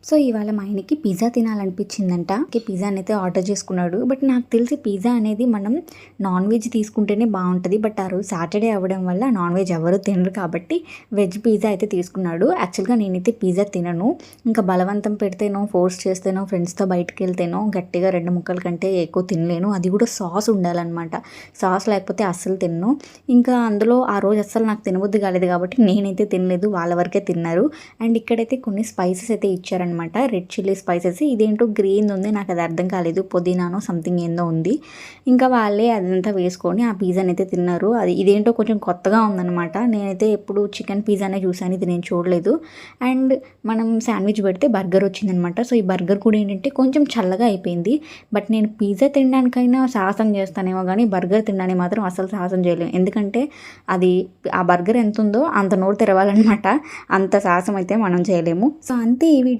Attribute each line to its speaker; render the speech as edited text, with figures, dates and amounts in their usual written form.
Speaker 1: So ఇవాళ మా ఆయనకి పిజ్జా తినాలనిపించిందంట. పిజ్జాని అయితే ఆర్డర్ చేసుకున్నాడు. బట్ నాకు తెలిసి పిజ్జా అనేది మనం నాన్ వెజ్ తీసుకుంటేనే బాగుంటుంది. బట్ ఆ రోజు సాటర్డే అవ్వడం వల్ల నాన్ వెజ్ ఎవరు తినరు కాబట్టి వెజ్ పిజ్జా అయితే తీసుకున్నాడు. యాక్చువల్గా నేనైతే పిజ్జా తినను. ఇంకా బలవంతం పెడితేనో ఫోర్స్ చేస్తేనో ఫ్రెండ్స్తో బయటకు వెళ్తేనో గట్టిగా 2 ముక్కల కంటే ఎక్కువ తినలేను. అది కూడా సాస్ ఉండాలన్నమాట. సాస్ లేకపోతే అస్సలు తినను. ఇంకా అందులో ఆ రోజు అస్సలు నాకు తినబుద్ధి కాలేదు కాబట్టి నేనైతే తినలేదు. వాళ్ళ వరకే తిన్నారు. అండ్ ఇక్కడైతే కొన్ని స్పైసెస్ అయితే ఇచ్చారనమాట. Red chilli spices. ఇదేంటో గ్రీన్ ఉంది, నాకు అది అర్థం కాలేదు. పుదీనానో సంథింగ్ ఏందో ఉంది. ఇంకా వాళ్ళే అదంతా వేసుకొని ఆ పిజ్జాని అయితే తిన్నారు. ఇదేంటో కొంచెం కొత్తగా ఉందన్నమాట. నేనైతే ఎప్పుడు చికెన్ పిజ్జానే చూసాను, ఇది నేను చూడలేదు. అండ్ మనం శాండ్విచ్ పెడితే బర్గర్ వచ్చిందనమాట. సో ఈ బర్గర్ కూడా ఏంటంటే కొంచెం చల్లగా అయిపోయింది. బట్ నేను పిజ్జా తినడానికైనా సాహసం చేస్తానేమో కానీ బర్గర్ తినడానికి మాత్రం అసలు సాహసం చేయలేము. ఎందుకంటే అది ఆ బర్గర్ ఎంత ఉందో అంత నోరు తెరవాలన్నమాట. అంత సాహసం అయితే మనం చేయలేము. సో అంతే ఈ వీడియో.